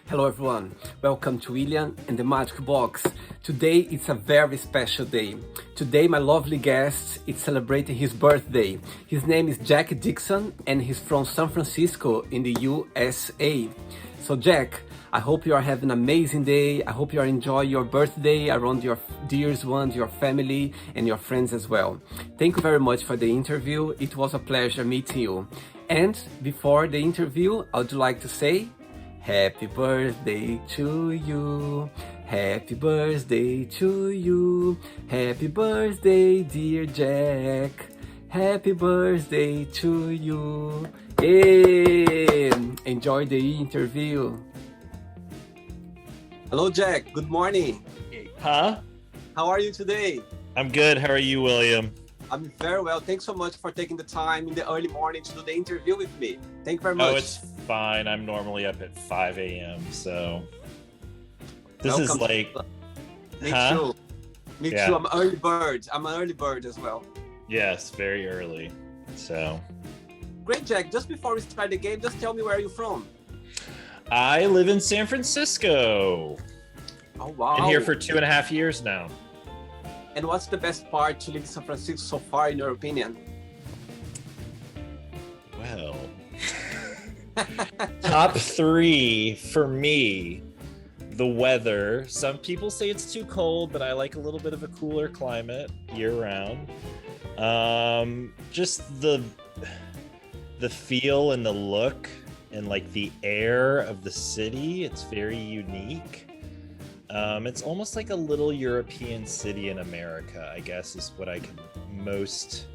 Hello everyone, welcome to William and the Magic Box. Today it's a very special day. Today my lovely guest is celebrating his birthday. His name is Jack Dixon and he's from San Francisco in the USA. So Jack, I hope you are having an amazing day. I hope you are enjoying your birthday around your dear ones, your family and your friends as well. Thank you very much for the interview. It was a pleasure meeting you. And before the interview, I would like to say Happy birthday to you. Happy birthday to you. Happy birthday, dear Jack. Happy birthday to you. Hey, enjoy the interview. Hello, Jack. Good morning. Huh? How are you today? I'm good. How are you, William? I'm very well. Thanks so much for taking the time in the early morning to do the interview with me. Thank you very much. Oh, it's fine. I'm normally up at 5 a.m. So this Welcome is like... Me Huh? too. Me Yeah. too. I'm an early bird. I'm an early bird as well. Yes, very early. So Great, Jack. Just before we start the game, just tell me where you're from. I live in San Francisco. Oh, wow. Been here for 2.5 years now. And what's the best part to live in San Francisco so far, in your opinion? Well, top 3 for me. The weather. Some people say it's too cold, but I like a little bit of a cooler climate year round. Just the feel and the look and like the air of the city. It's very unique. It's almost like a little European city in America, I guess, is what I can most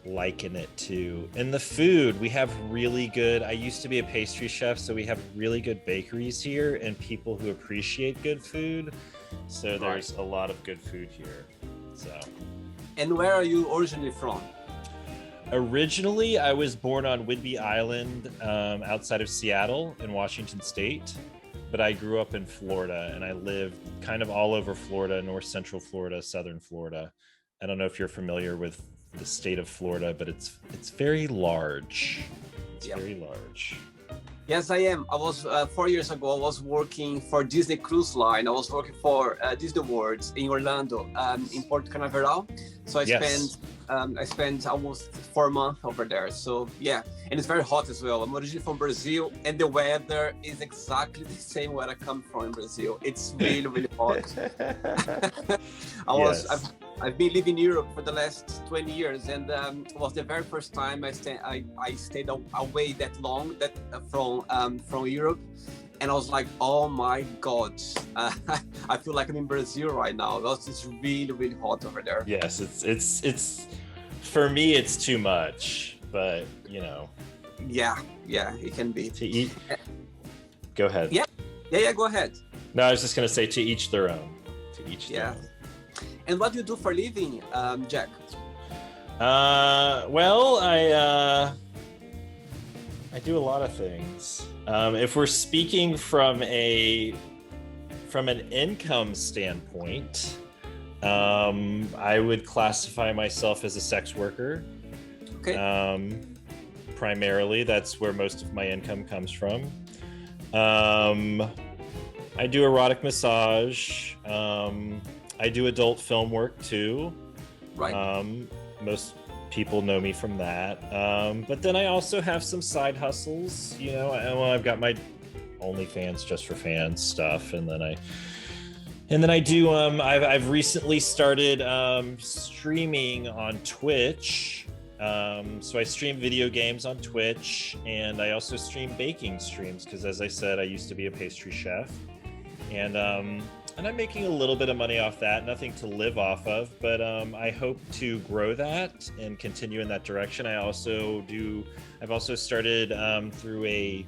liken it to. And the food, we have really good, I used to be a pastry chef, so we have really good bakeries here and people who appreciate good food. So there's a lot of good food here. So. And where are you originally from? Originally, I was born on Whidbey Island, outside of Seattle in Washington State. But I grew up in Florida and I lived kind of all over Florida, north central Florida, southern Florida. I don't know if you're familiar with the state of Florida, but it's very large. It's very large. Yes, I am. I was 4 years ago. I was working for Disney Cruise Line. I was working for Disney World in Orlando, in Port Canaveral. So I spent almost 4 months over there. So yeah, and it's very hot as well. I'm originally from Brazil, and the weather is exactly the same where I come from in Brazil. It's really, really hot. I've been living in Europe for the last 20 years, and it was the very first time I stayed away that long from Europe, and I was like, oh my God, I feel like I'm in Brazil right now. It's really, really hot over there. Yes, it's for me it's too much, but you know. Yeah, it can be. To eat. Go ahead. Yeah, go ahead. No, I was just gonna say to each their own. To each their own. And what do you do for a living, Jack? Well, I do a lot of things. If we're speaking from an income standpoint, I would classify myself as a sex worker. Okay. Primarily, that's where most of my income comes from. I do erotic massage. I do adult film work too. Right. Most people know me from that. But then I also have some side hustles. You know, I've got my OnlyFans just for fans stuff, and then I do. I've recently started streaming on Twitch. So I stream video games on Twitch, and I also stream baking streams because, as I said, I used to be a pastry chef, and I'm making a little bit of money off that. Nothing to live off of, but I hope to grow that and continue in that direction. I've also started through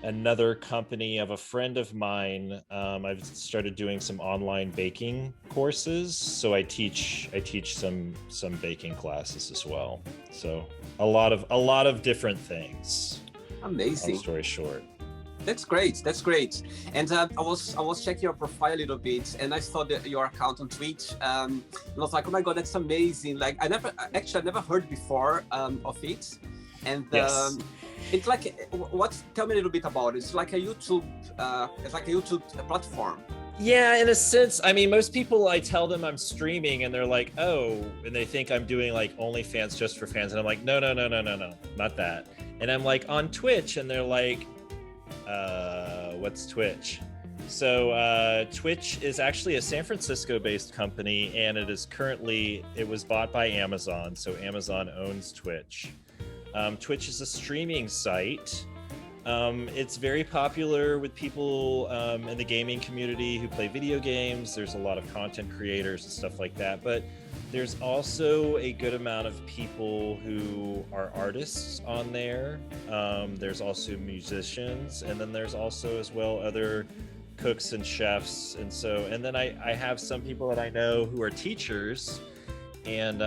another company of a friend of mine. I've started doing some online baking courses, so I teach some baking classes as well. So a lot of different things. Amazing. Long story short. That's great. And I was checking your profile a little bit, and I saw your account on Twitch, and I was like, oh my God, that's amazing. Like I never heard before of it, and yes. It's like tell me a little bit about it. It's like a YouTube platform. Yeah, in a sense. I mean, most people, I tell them I'm streaming and they're like, oh, and they think I'm doing like OnlyFans just for fans. And I'm like, no, not that. And I'm like on Twitch and they're like, what's Twitch? So Twitch is actually a San Francisco based company, and it was bought by Amazon. So Amazon owns Twitch. Twitch is a streaming site. It's very popular with people in the gaming community who play video games. There's a lot of content creators and stuff like that, but there's also a good amount of people who are artists on there. There's also musicians, and then there's also as well other cooks and chefs. And then I have some people that I know who are teachers, and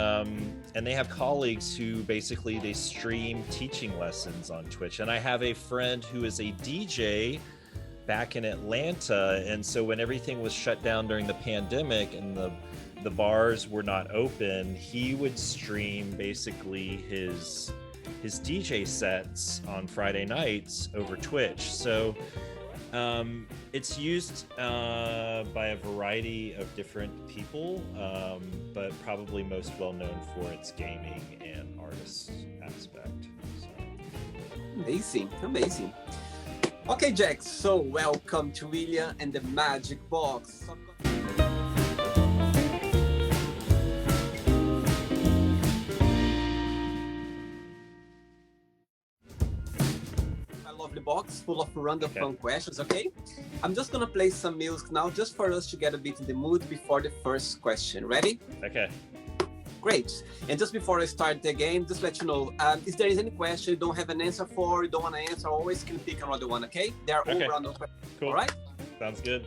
they have colleagues who basically they stream teaching lessons on Twitch. And I have a friend who is a DJ back in Atlanta, and so when everything was shut down during the pandemic and the bars were not open, he would stream basically his DJ sets on Friday nights over Twitch. So it's used by a variety of different people, but probably most well known for its gaming and artist aspect. So. Amazing. Okay, Jack, so welcome to William and the Magic Box. Lovely box full of random fun questions. Okay, I'm just gonna play some music now just for us to get a bit in the mood before the first question. Ready? Okay, great. And just before I start the game, just let you know, if there is any question you don't have an answer for, you don't want to answer, always can pick another one. Okay, they are all random questions. Cool. All right, sounds good.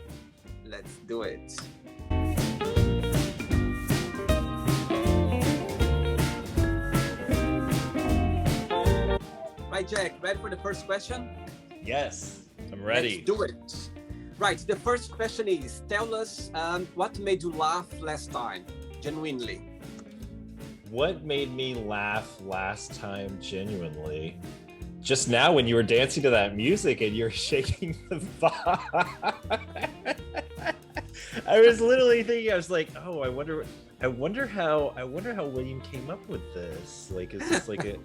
Let's do it. Right, Jack, ready for the first question? Yes, I'm ready. Let's do it. Right, the first question is, tell us what made you laugh last time, genuinely. What made me laugh last time genuinely? Just now when you were dancing to that music and you're shaking the vibe. I was literally thinking, I was like, oh, I wonder how William came up with this. Like, is this like a,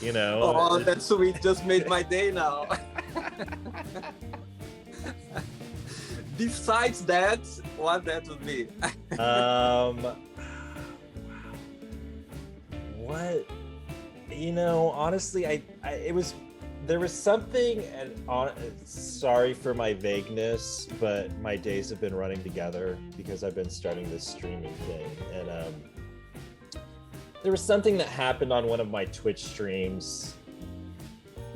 you know? Oh, that's sweet. Just made my day now. Besides that, what that would be? What? You know, honestly, there was something, and sorry for my vagueness, but my days have been running together because I've been starting this streaming thing. And there was something that happened on one of my Twitch streams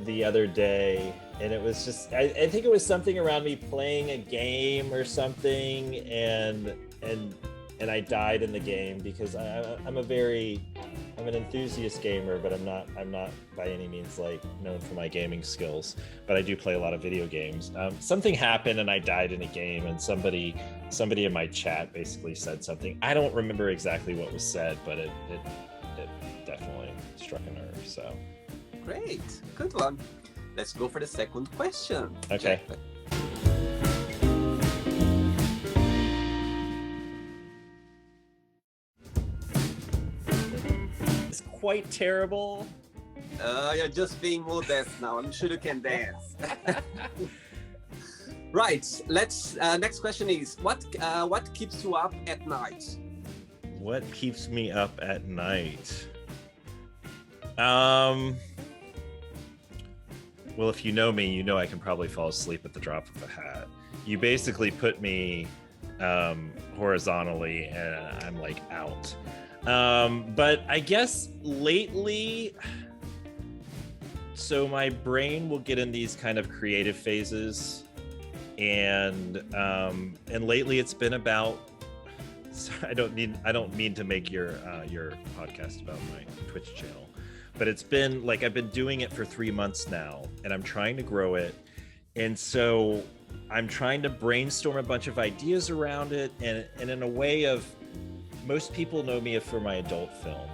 the other day, and it was just, I think it was something around me playing a game or something, and I died in the game because I'm an enthusiast gamer, but I'm not by any means like known for my gaming skills, but I do play a lot of video games. Something happened and I died in a game, and somebody in my chat basically said something. I don't remember exactly what was said, but it definitely struck a nerve. So great, good one. Let's go for the second question. Okay. Jack. Quite terrible. You're just being modest now. I'm sure you can dance. Right. Let's. Next question is, what keeps you up at night? What keeps me up at night? Well, if you know me, you know I can probably fall asleep at the drop of a hat. You basically put me horizontally, and I'm like out. But I guess lately, so my brain will get in these kind of creative phases, and lately it's been about. I don't mean to make your podcast about my Twitch channel, but it's been like I've been doing it for 3 months now, and I'm trying to grow it, and so I'm trying to brainstorm a bunch of ideas around it, and in a way of. Most people know me for my adult film,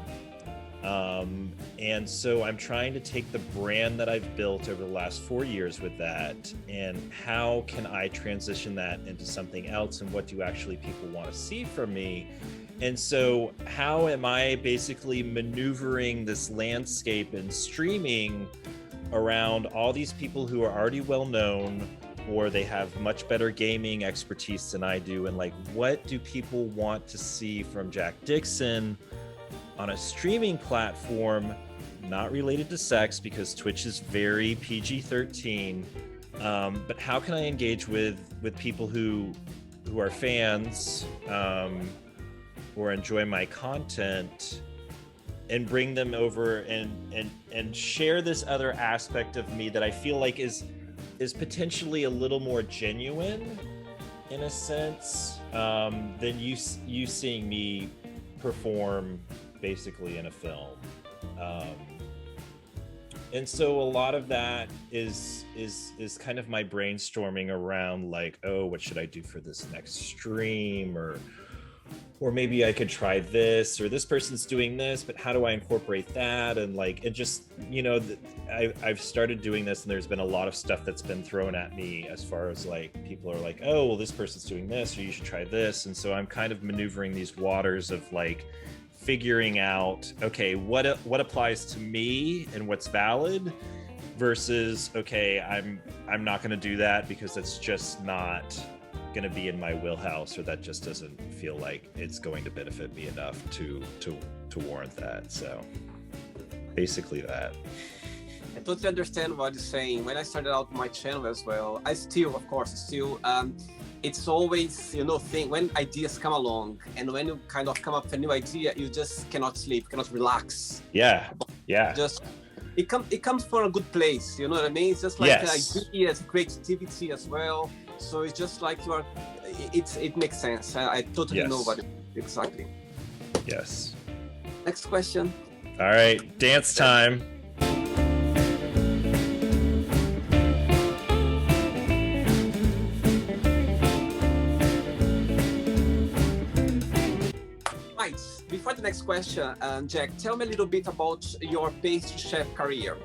And so I'm trying to take the brand that I've built over the last 4 years with that, and how can I transition that into something else, and what do actually people want to see from me? And so how am I basically maneuvering this landscape and streaming around all these people who are already well known, or they have much better gaming expertise than I do, and like, what do people want to see from Jack Dixon on a streaming platform, not related to sex, because Twitch is very PG-13, but how can I engage with people who are fans, or enjoy my content, and bring them over and share this other aspect of me that I feel like is potentially a little more genuine, in a sense, than you seeing me perform basically in a film. And so a lot of that is kind of my brainstorming around, like, oh, what should I do for this next stream, or maybe I could try this, or this person's doing this, but how do I incorporate that? And like, it just, you know, I've started doing this, and there's been a lot of stuff that's been thrown at me as far as like, people are like, oh, well, this person's doing this, or you should try this. And so I'm kind of maneuvering these waters of like figuring out, okay, what applies to me and what's valid, versus, okay, I'm not going to do that because that's just not going to be in my wheelhouse, or that just doesn't feel like it's going to benefit me enough to warrant that. So basically that. I totally understand what you're saying. When I started out my channel as well, I still, of course, it's always, you know, when ideas come along, and when you kind of come up with a new idea, you just cannot sleep, cannot relax. Yeah. Just it comes from a good place, you know what I mean? It's just like ideas, creativity as well. So it's just like it makes sense. I totally know what it exactly. Yes. Next question. All right, dance time. Right. Before the next question, Jack, tell me a little bit about your pastry chef career.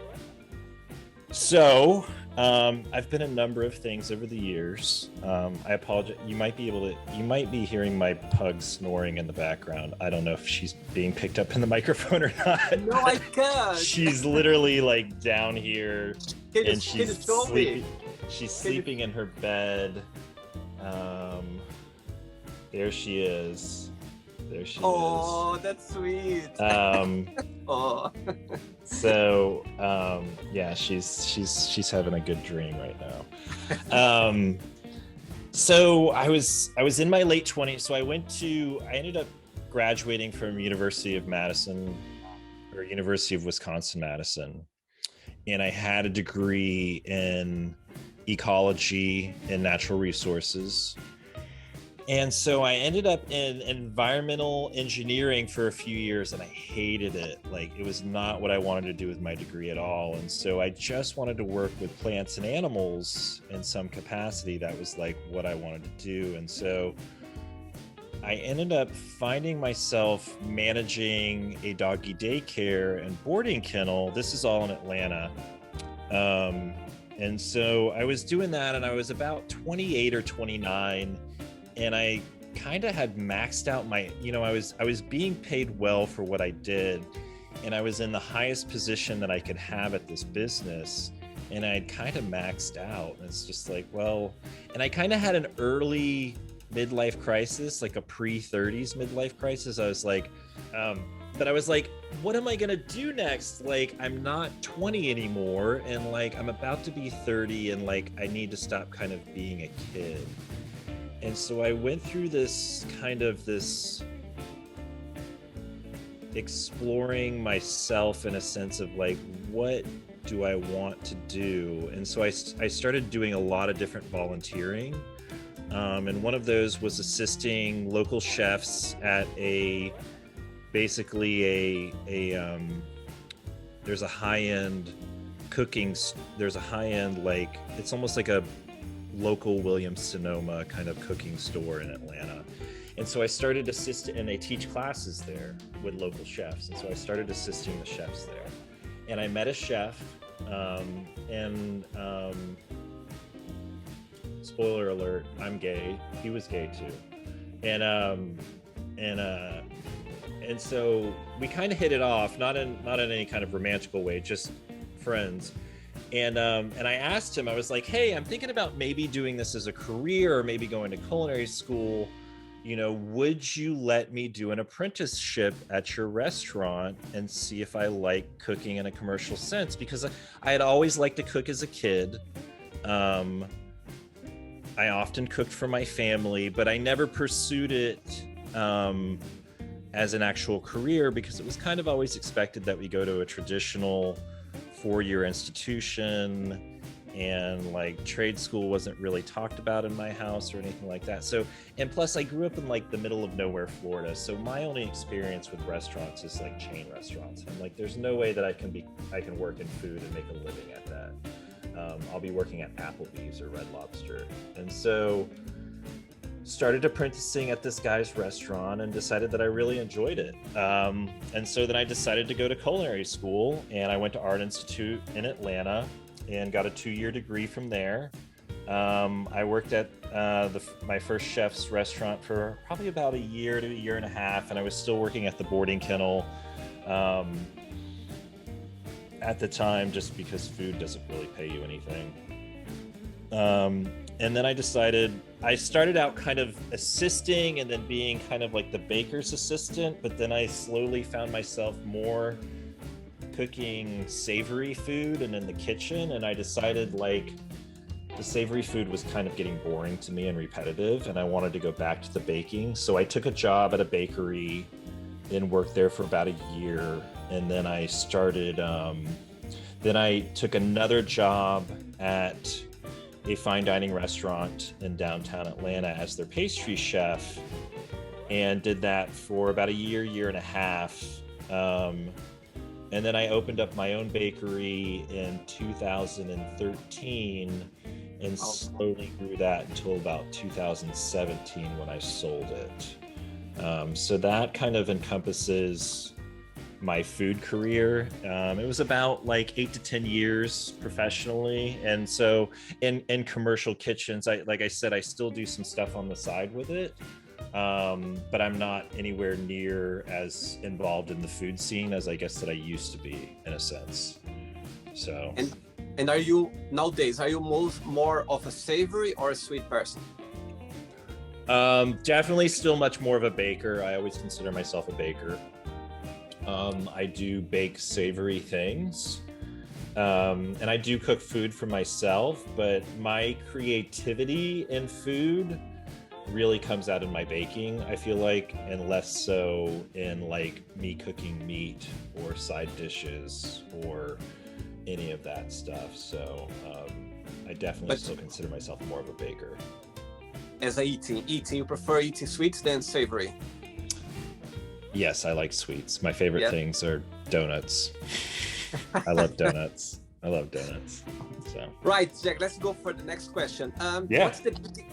So, I've been a number of things over the years. I apologize. You might be hearing my pug snoring in the background. I don't know if she's being picked up in the microphone or not. No, I can't. She's literally like down here, and she's sleeping. She's sleeping in her bed. There she is. Oh, that's sweet. Oh. So yeah, she's having a good dream right now. So I was in my late 20s. So I ended up graduating from University of Wisconsin-Madison, and I had a degree in ecology and natural resources. And so I ended up in environmental engineering for a few years, and I hated it. Like, it was not what I wanted to do with my degree at all. And so I just wanted to work with plants and animals in some capacity. That was like what I wanted to do. And so I ended up finding myself managing a doggy daycare and boarding kennel. This is all in Atlanta. And so I was doing that, and I was about 28 or 29. And I kind of had maxed out my, I was being paid well for what I did, and I was in the highest position that I could have at this business, and I had kind of maxed out. And it's just like, well, and I kind of had an early midlife crisis, like a pre-30s midlife crisis. I was like, but I was like, what am I gonna do next? Like, I'm not 20 anymore, and like, I'm about to be 30, and like, I need to stop kind of being a kid. And so I went through this exploring myself in a sense of like, what do I want to do? And so I started doing a lot of different volunteering. And one of those was assisting local chefs at there's a high-end like, it's almost like a local Williams-Sonoma kind of cooking store in Atlanta. And so I started assisting, and they teach classes there with local chefs. And so I started assisting the chefs there. And I met a chef, and spoiler alert, I'm gay. He was gay too. And so we kind of hit it off, not in any kind of romantical way, just friends. And I asked him, I was like, hey, I'm thinking about maybe doing this as a career or maybe going to culinary school. Would you let me do an apprenticeship at your restaurant and see if I like cooking in a commercial sense? Because I had always liked to cook as a kid. I often cooked for my family, but I never pursued it as an actual career because it was kind of always expected that we go to a traditional 4-year institution, and like trade school wasn't really talked about in my house or anything like that. So, and plus I grew up in like the middle of nowhere, Florida. So my only experience with restaurants is like chain restaurants. I'm like, there's no way that I can work in food and make a living at that. I'll be working at Applebee's or Red Lobster. And so started apprenticing at this guy's restaurant and decided that I really enjoyed it. And so then I decided to go to culinary school, and I went to Art Institute in Atlanta and got a 2-year degree from there. I worked at my first chef's restaurant for probably about a year to a year and a half, and I was still working at the boarding kennel at the time, just because food doesn't really pay you anything. And then I started out kind of assisting and then being kind of like the baker's assistant, but then I slowly found myself more cooking savory food and in the kitchen, and I decided like the savory food was kind of getting boring to me and repetitive, and I wanted to go back to the baking. So I took a job at a bakery and worked there for about a year, and then I started then I took another job at a fine dining restaurant in downtown Atlanta as their pastry chef, and did that for about a year and a half. And then I opened up my own bakery in 2013 and slowly grew that until about 2017 when I sold it. So that kind of encompasses my food career. It was about like 8 to 10 years professionally. And so in commercial kitchens, like I said, I still do some stuff on the side with it. But I'm not anywhere near as involved in the food scene as I guess that I used to be, in a sense. So. And are you nowadays? Are you more of a savory or a sweet person? Definitely still much more of a baker. I always consider myself a baker. I do bake savory things. And I do cook food for myself, but my creativity in food really comes out in my baking, I feel like, and less so in like me cooking meat or side dishes or any of that stuff. So I definitely still consider myself more of a baker. As eating, you prefer eating sweets than savory? Yes, I like sweets. My favorite things are donuts. I love donuts. So. Right, Jack, let's go for the next question.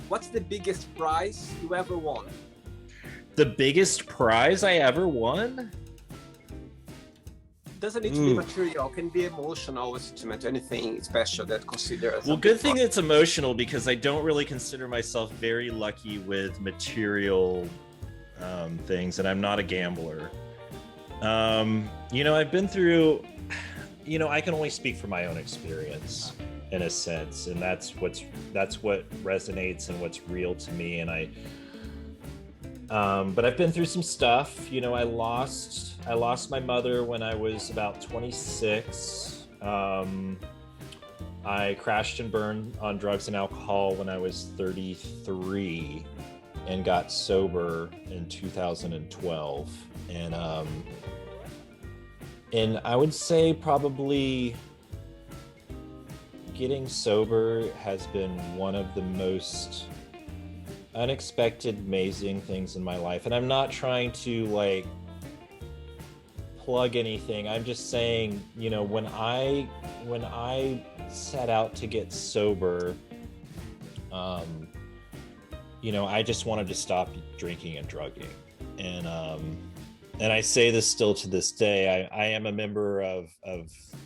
What's the biggest prize you ever won? The biggest prize I ever won? Doesn't need to be material, can be emotional, sentiment, anything special that considers. Well, good thing it's emotional, because I don't really consider myself very lucky with material things, and I'm not a gambler. I've been through, I can only speak from my own experience in a sense, and that's what resonates and what's real to me. And but I've been through some stuff. I lost my mother when I was about 26. I crashed and burned on drugs and alcohol when I was 33 and got sober in 2012. And I would say probably getting sober has been one of the most unexpected, amazing things in my life. And I'm not trying to like plug anything. I'm just saying, when I set out to get sober, I just wanted to stop drinking and drugging. And I say this still to this day. I am a member of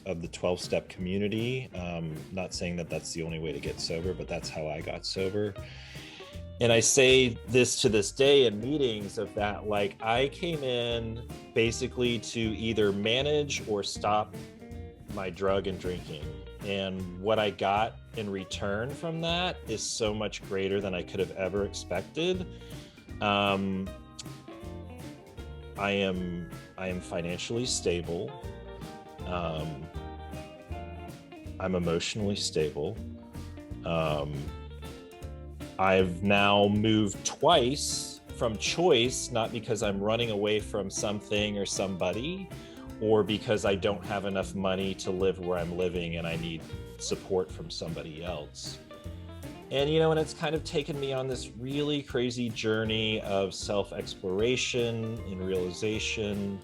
the 12-step community. Not saying that that's the only way to get sober, but that's how I got sober. And I say this to this day in meetings of that, like, I came in basically to either manage or stop my drug and drinking. And what I got in return from that is so much greater than I could have ever expected. I am financially stable. I'm emotionally stable. I've now moved twice from choice, not because I'm running away from something or somebody, or because I don't have enough money to live where I'm living and I need support from somebody else. And, and it's kind of taken me on this really crazy journey of self-exploration and realization,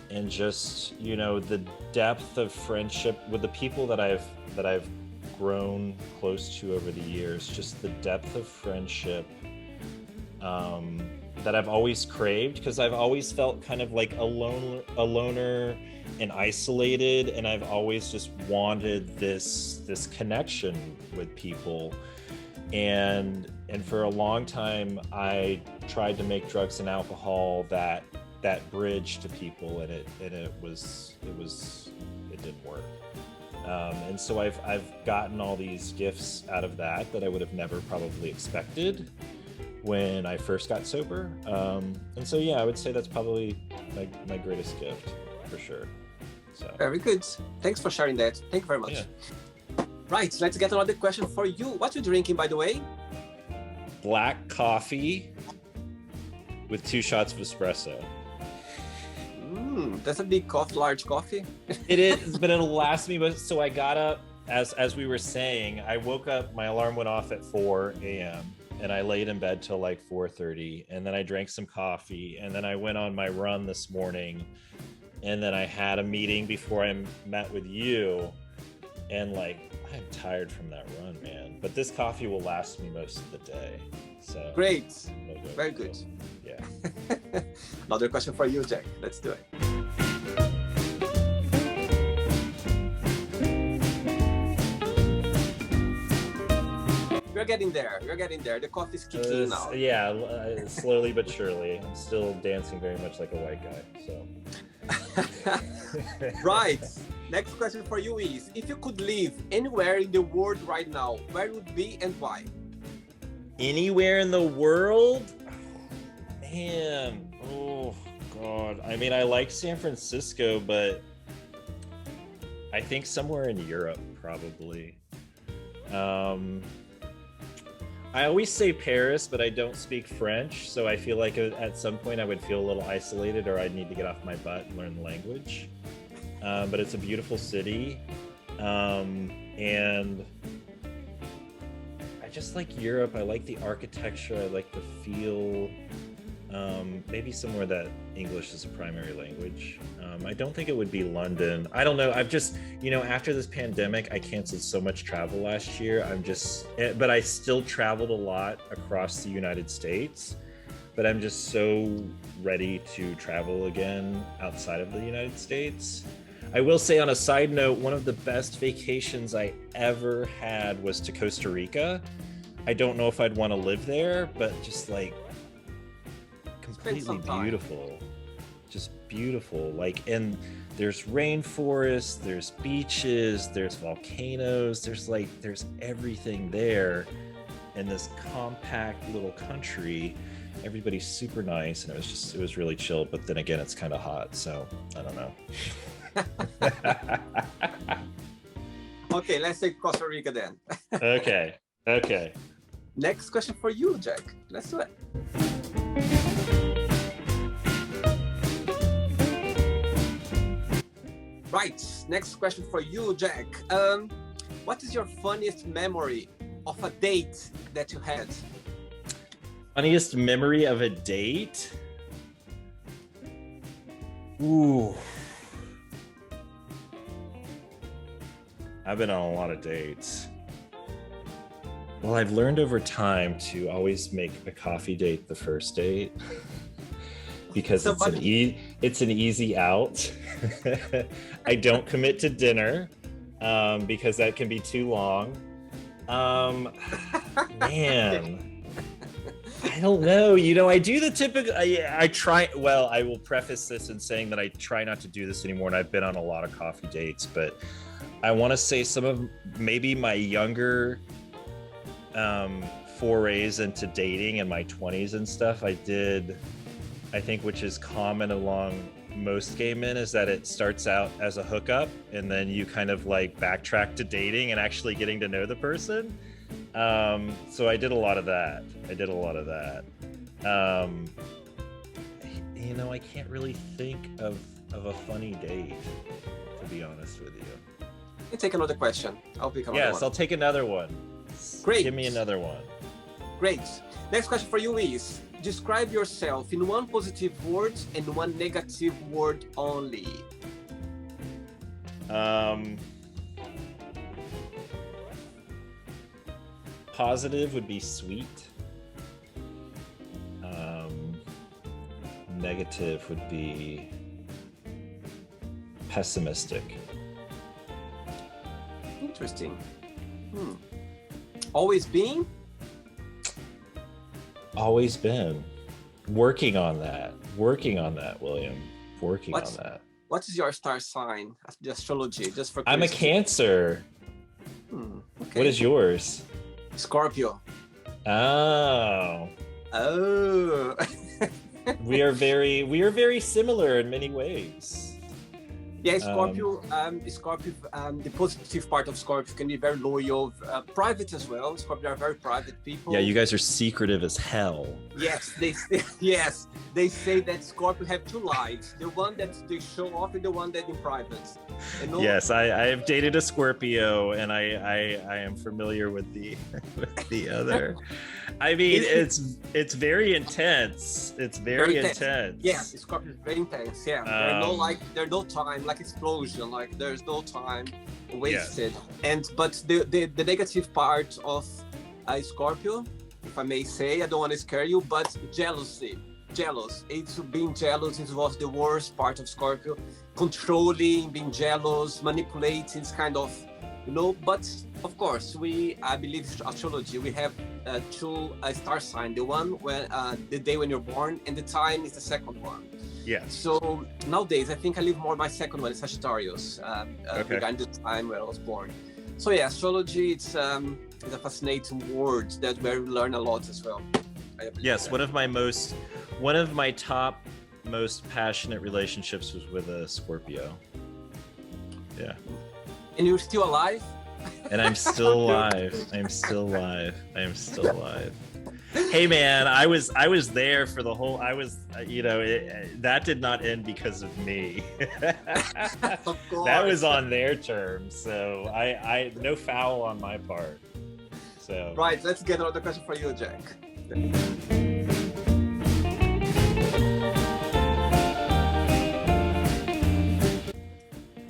and just, the depth of friendship with the people that I've grown close to over the years, just the depth of friendship that I've always craved, because I've always felt kind of like a loner and isolated, and I've always just wanted this connection with people. And for a long time I tried to make drugs and alcohol that bridge to people, and it didn't work. And so I've gotten all these gifts out of that I would have never probably expected when I first got sober. And so, yeah, I would say that's probably my greatest gift, for sure. So. Very good. Thanks for sharing that. Thank you very much. Yeah. Right, let's get another question for you. What are you drinking, by the way? Black coffee with 2 shots of espresso. That's a big coffee, large coffee. It is, but it'll last me. So I got up, as we were saying, I woke up, my alarm went off at 4 a.m. and I laid in bed till like 4:30, and then I drank some coffee, and then I went on my run this morning, and then I had a meeting before I met with you, and like, I'm tired from that run, man. But this coffee will last me most of the day. So great. Very good. Yeah. Another question for you, Jack. Let's do it. We're getting there. The coffee is kicking in now. Yeah, slowly but surely. I'm still dancing very much like a white guy. So. Right. Next question for you is, if you could live anywhere in the world right now, where would it be and why? Anywhere in the world? Man, oh God. I mean, I like San Francisco, but I think somewhere in Europe, probably. I always say Paris, but I don't speak French, so I feel like at some point I would feel a little isolated, or I'd need to get off my butt and learn the language. But it's a beautiful city, and I just like Europe. I like the architecture. I like the feel. Maybe somewhere that English is a primary language. I don't think it would be London. I don't know. I've just, after this pandemic, I canceled so much travel last year. But I still traveled a lot across the United States. But I'm just so ready to travel again outside of the United States. I will say, on a side note, one of the best vacations I ever had was to Costa Rica. I don't know if I'd want to live there, but just like completely beautiful. Just beautiful. Like, and there's rainforests, there's beaches, there's volcanoes, there's everything there in this compact little country. Everybody's super nice, and it was really chill. But then again, it's kind of hot, so I don't know. Okay, let's take Costa Rica then. Okay. Next question for you, Jack. Let's do it. Right, next question for you, Jack. What is your funniest memory of a date that you had? Funniest memory of a date? Ooh. I've been on a lot of dates. Well, I've learned over time to always make a coffee date the first date because it's an easy out. I don't commit to dinner because that can be too long. Man, I don't know. You know, I do the typical. I try. Well, I will preface this in saying that I try not to do this anymore, and I've been on a lot of coffee dates. But I want to say some of maybe my younger forays into dating in my 20s and stuff. I think, which is common along most gay men, is that it starts out as a hookup and then you kind of like backtrack to dating and actually getting to know the person. So I did a lot of that. You know, I can't really think of a funny date, to be honest with you. You take another question. I'll pick another one. Yes, I'll take another one. Great. Give me another one. Great. Next question for you is, describe yourself in one positive word and one negative word only. Positive would be sweet. Negative would be pessimistic. Interesting. Always been? Always been. Working on that, William. Working on that. What is your star sign? The astrology, just for I'm a curiosity. Cancer. Okay. What is yours? Scorpio. Oh. We are very similar in many ways. Yeah, Scorpio. Scorpio. The positive part of Scorpio can be very loyal, private as well. Scorpio are very private people. Yeah, you guys are secretive as hell. Yes, they say that Scorpio have two lives: the one that they show off and the one that in private. Yes, I have dated a Scorpio, and I am familiar with the other. I mean, it's very intense. It's very intense. Yeah, Scorpio is very intense. Yeah, there's no time, like explosion, like there's no time wasted. Yes. But the negative part of Scorpio, if I may say, I don't want to scare you, but jealousy. It's being jealous is was the worst part of Scorpio. Controlling, being jealous, manipulating, it's kind of, but of course, I believe astrology, we have two star sign, the one when the day when you're born, and the time is the second one. Yeah. So nowadays, I think I live more my second one, Sagittarius, regarding the time where I was born. So yeah, astrology, it's a fascinating word that we learn a lot as well. Yes, one of my top most passionate relationships was with a Scorpio. Yeah. And you're still alive? And I'm still alive. I am still alive. Hey man, I was there for the whole. That did not end because of me. Of course. That was on their terms. So I no foul on my part. So right, let's get another question for you, Jack.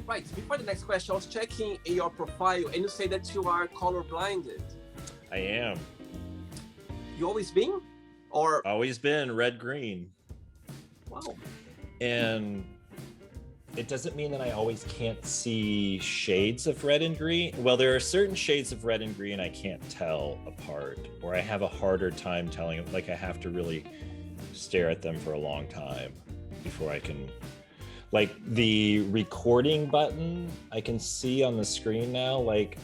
Right, before the next question, I was checking your profile and you say that you are colorblinded. I am. You always been? Or always been red-green. Wow. And it doesn't mean that I always can't see shades of red and green. Well, there are certain shades of red and green I can't tell apart, or I have a harder time telling them. Like I have to really stare at them for a long time before I can. Like the recording button, I can see on the screen now. Like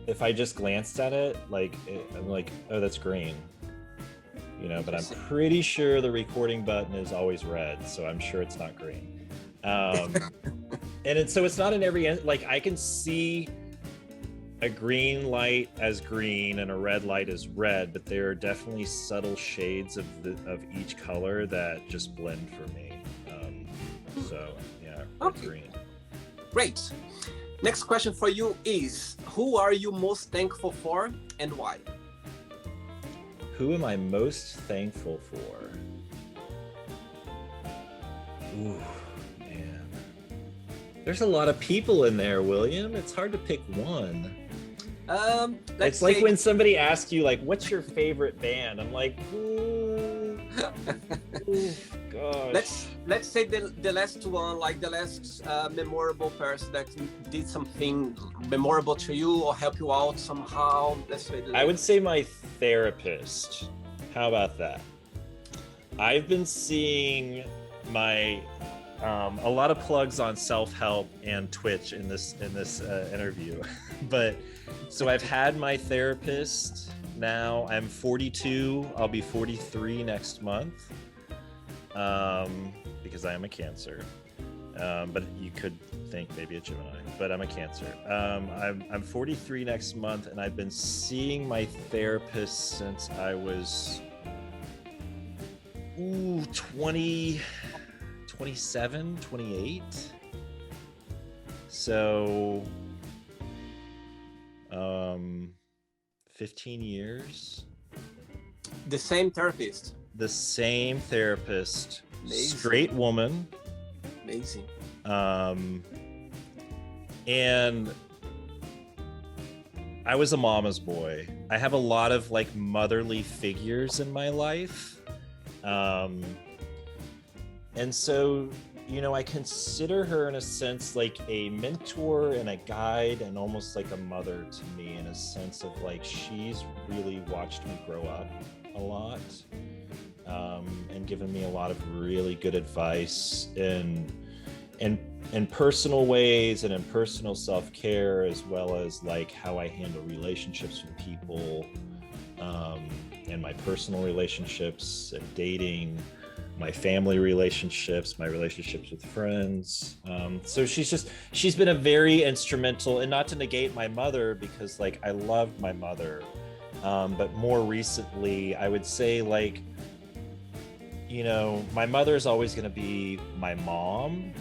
if I just glanced at it, I'm like, oh, that's green. But I'm pretty sure the recording button is always red, so I'm sure it's not green. So it's not in every end. Like I can see a green light as green and a red light as red, but there are definitely subtle shades of each color that just blend for me. So yeah, okay. Green. Great. Next question for you is, who are you most thankful for and why? Who am I most thankful for? Ooh, man. There's a lot of people in there, William. It's hard to pick one. Let's It's like say when somebody asks you, like, what's your favorite band? I'm like, gosh. let's say the last one, like the last memorable person that did something memorable to you or help you out somehow. Let's say I would say my therapist. How about that? I've been seeing my a lot of plugs on self-help and Twitch in this interview, but so I've had my therapist now. I'm 42. I'll be 43 next month, because I am a Cancer. But you could think maybe a Gemini, but I'm a Cancer. I'm 43 next month, and I've been seeing my therapist since I was 27, 28. So 15 years. The same therapist. The same therapist. Amazing. Straight woman. Amazing. And I was a mama's boy. I have a lot of like motherly figures in my life. And so, you know, I consider her in a sense like a mentor and a guide and almost like a mother to me, in a sense of like she's really watched me grow up a lot, and given me a lot of really good advice in personal ways and in personal self-care, as well as like how I handle relationships with people, and my personal relationships and dating, my family relationships, my relationships with friends. So she's been a very instrumental, and not to negate my mother, because like I loved my mother, but more recently I would say, like, you know, my mother is always going to be my mom,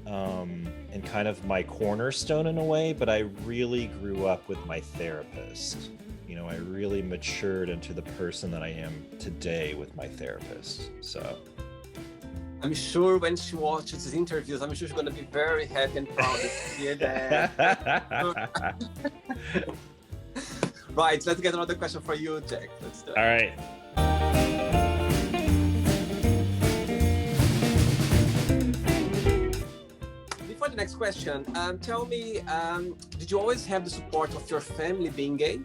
and kind of my cornerstone in a way, but I really grew up with my therapist. You know, I really matured into the person that I am today with my therapist. So I'm sure when she watches these interviews, I'm sure she's going to be very happy and proud to hear that. Right, let's get another question for you, Jack. Let's do it. All right. Before the next question, tell me, did you always have the support of your family being gay?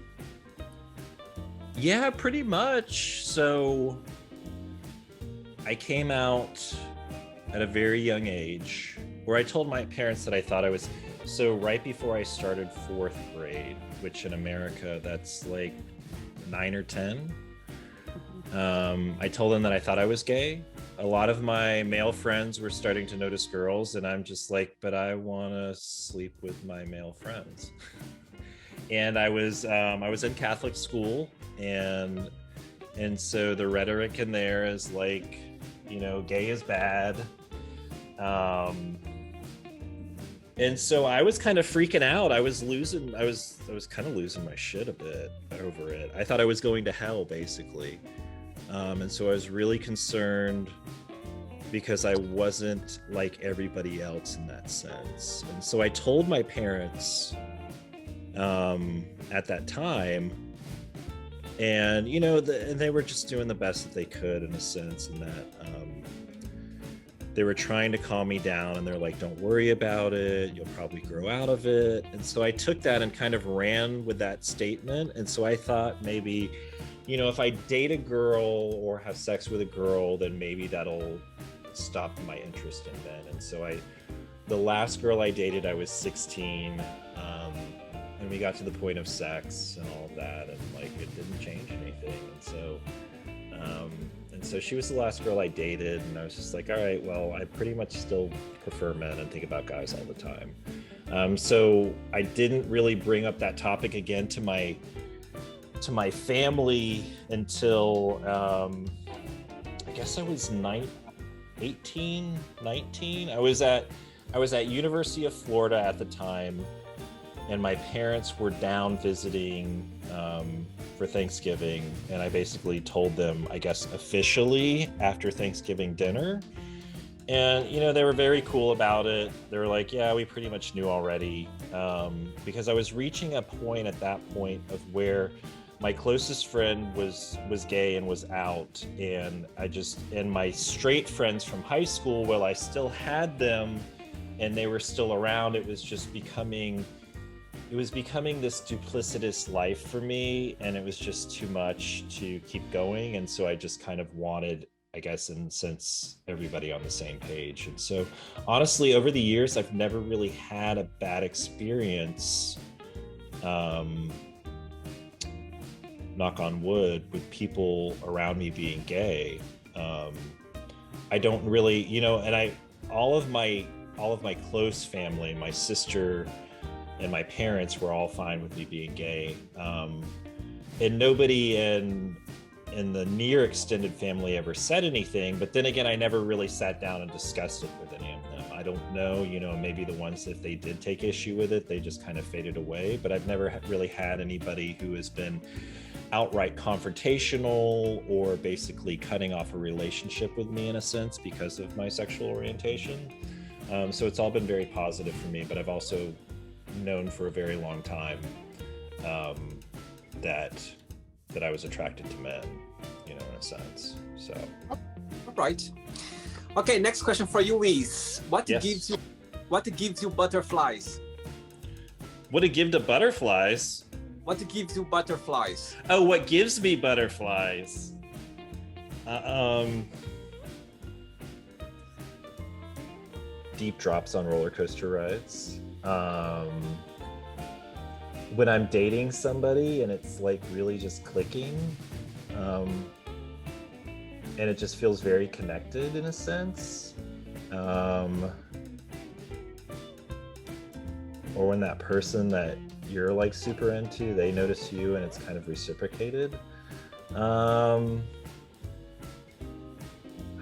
Yeah, pretty much. So I came out at a very young age, where I told my parents that I thought I was, so right before I started 4th grade, which in America, that's like 9 or 10. I told them that I thought I was gay. A lot of my male friends were starting to notice girls, and I'm just like, but I want to sleep with my male friends. And I was in Catholic school, and so the rhetoric in there is like, you know, gay is bad. And so I was kind of freaking out. I was kind of losing my shit a bit over it. I thought I was going to hell, basically. And so I was really concerned, because I wasn't like everybody else in that sense. And so I told my parents at that time, and you know, they were just doing the best that they could, in a sense, in that they were trying to calm me down, and they're like, don't worry about it, you'll probably grow out of it. And so I took that and kind of ran with that statement. And so I thought, maybe, you know, if I date a girl or have sex with a girl, then maybe that'll stop my interest in men. And so the last girl I dated, I was 16, and we got to the point of sex and all of that, and like it didn't change anything. And so she was the last girl I dated, and I was just like, all right, well, I pretty much still prefer men and think about guys all the time. So I didn't really bring up that topic again to my family until I guess I was 18, 19. I was at University of Florida at the time, and my parents were down visiting for Thanksgiving, and I basically told them, I guess officially, after Thanksgiving dinner. And they were very cool about it. They were like, yeah, we pretty much knew already, because I was reaching a point at that point of where my closest friend was gay and was out, and my straight friends from high school, while I still had them and they were still around, it was becoming this duplicitous life for me, and it was just too much to keep going. And so I just kind of wanted, I guess, in a sense, everybody on the same page. And so honestly, over the years, I've never really had a bad experience, knock on wood, with people around me being gay. I don't really, and all of my close family, my sister and my parents were all fine with me being gay. And nobody in the near extended family ever said anything. But then again, I never really sat down and discussed it with any of them. I don't know, maybe the ones that they did take issue with it, they just kind of faded away. But I've never really had anybody who has been outright confrontational or basically cutting off a relationship with me, in a sense, because of my sexual orientation. So it's all been very positive for me. But I've also known for a very long time that I was attracted to men, in a sense. So, all right. Okay, next question for you is, what gives you butterflies? What it give to butterflies? What gives you butterflies? Oh, what gives me butterflies? Deep drops on roller coaster rides. When I'm dating somebody and it's like really just clicking, and it just feels very connected in a sense. Or when that person that you're like super into, they notice you and it's kind of reciprocated. I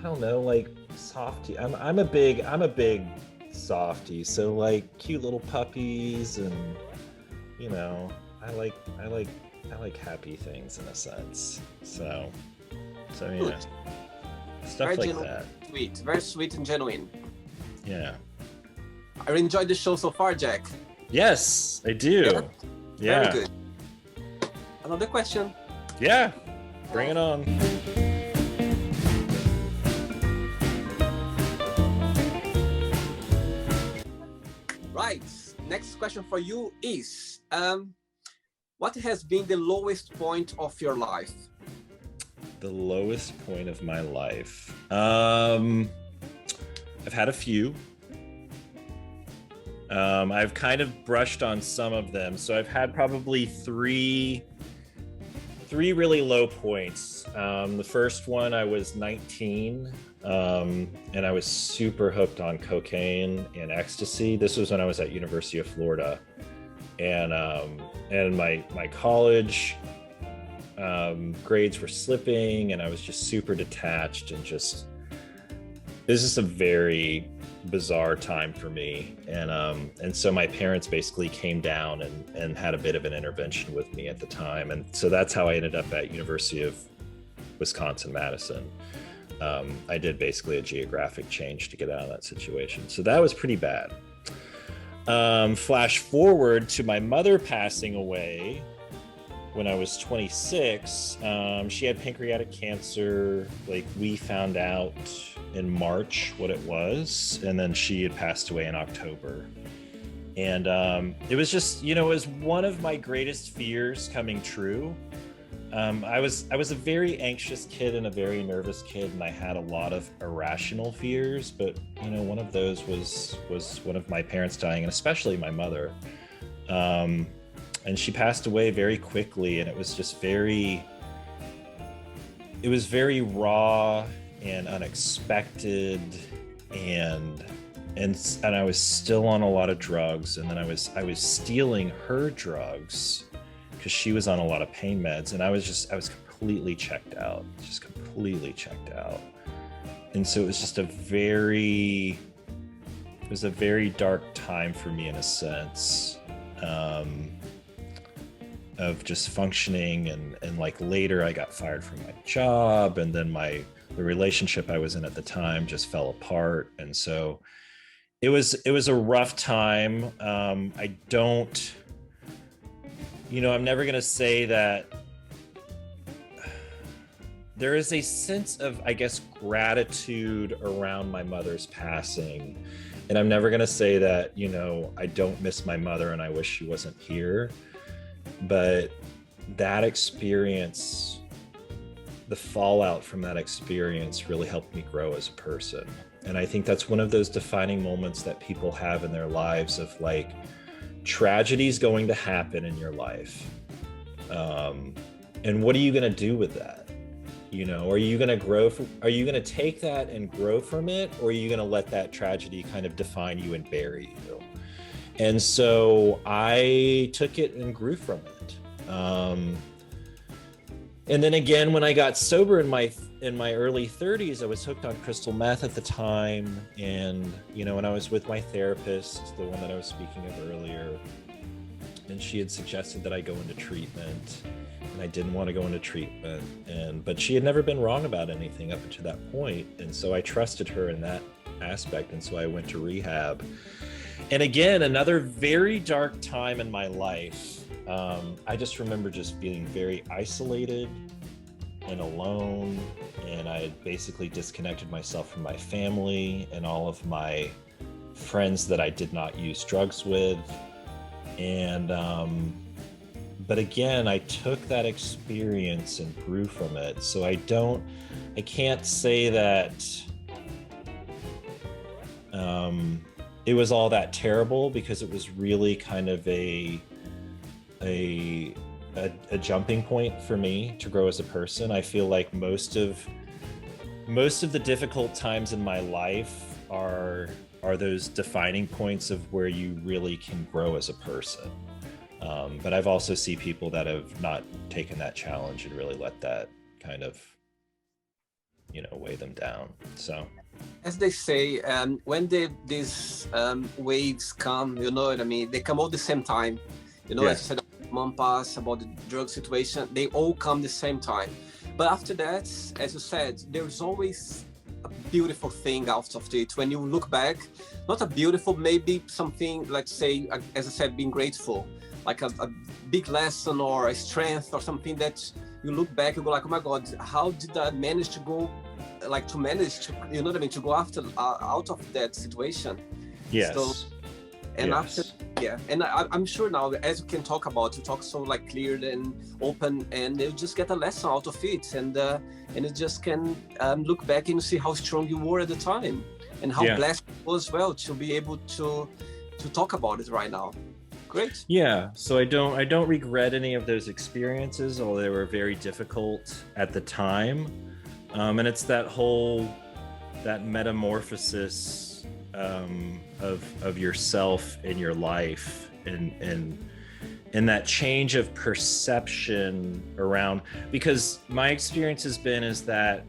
don't know, like softie. I'm a big softie, so like cute little puppies, and I like happy things in a sense. So yeah. Good. Stuff Very like genuine, that. Sweet, very sweet and genuine. Yeah. I enjoyed the show so far, Jack. Yes, I do. Yeah. Very good. Another question. Yeah. Bring it on. Right. Next question for you is, what has been the lowest point of your life? The lowest point of my life. I've had a few. I've kind of brushed on some of them. So I've had probably three really low points. The first one, I was 19, and I was super hooked on cocaine and ecstasy. This was when I was at University of Florida, and my college grades were slipping, and I was just super detached, and this is a very bizarre time for me. And so my parents basically came down and had a bit of an intervention with me at the time. And so that's how I ended up at University of Wisconsin-Madison. I did basically a geographic change to get out of that situation. So that was pretty bad. Flash forward to my mother passing away when I was 26. She had pancreatic cancer. Like, we found out in March what it was, and then she had passed away in October. And it was just, it was one of my greatest fears coming true. I was a very anxious kid and a very nervous kid, and I had a lot of irrational fears, but one of those was one of my parents dying, and especially my mother. And she passed away very quickly, and it was just very raw and unexpected, and I was still on a lot of drugs, and then I was stealing her drugs because she was on a lot of pain meds, and I was completely checked out. And so it was a very dark time for me, in a sense, of just functioning, and like later I got fired from my job, and then my the relationship I was in at the time just fell apart. And so it was a rough time. I don't, I'm never going to say that there is a sense of, I guess, gratitude around my mother's passing. And I'm never going to say that, I don't miss my mother and I wish she wasn't here. But that experience, the fallout from that experience really helped me grow as a person. And I think that's one of those defining moments that people have in their lives of like, tragedy's going to happen in your life. And what are you going to do with that? Are you going to grow? Are you going to take that and grow from it? Or are you going to let that tragedy kind of define you and bury you? And so I took it and grew from it. And then again, when I got sober in my early 30s, I was hooked on crystal meth at the time. And, when I was with my therapist, the one that I was speaking of earlier, and she had suggested that I go into treatment. And I didn't want to go into treatment, but she had never been wrong about anything up until that point. And so I trusted her in that aspect. And so I went to rehab. And again, another very dark time in my life. I just remember just feeling very isolated and alone. And I had basically disconnected myself from my family and all of my friends that I did not use drugs with. And, but again, I took that experience and grew from it. So I can't say that it was all that terrible, because it was really kind of a jumping point for me to grow as a person. I feel like most of the difficult times in my life are those defining points of where you really can grow as a person. But I've also seen people that have not taken that challenge and really let that kind of, weigh them down. So, as they say, when these waves come, you know what I mean? They come all the same time. As you said, Mom passed, about the drug situation, they all come the same time. But after that, as you said, there's always a beautiful thing out of it. When you look back, not a beautiful, maybe something, let's say, as I said, being grateful, like a big lesson or a strength or something that you look back and go like, oh my God, how did I manage to go, to go after out of that situation? Yes. So, and yes. I'm sure now, as you can talk about, you talk so like clear and open, and you just get a lesson out of it, and you just can look back and see how strong you were at the time, and how blessed you were as well to be able to talk about it right now. Great. Yeah. So I don't regret any of those experiences, although they were very difficult at the time. And it's that metamorphosis of yourself in your life, and that change of perception around, because my experience has been is that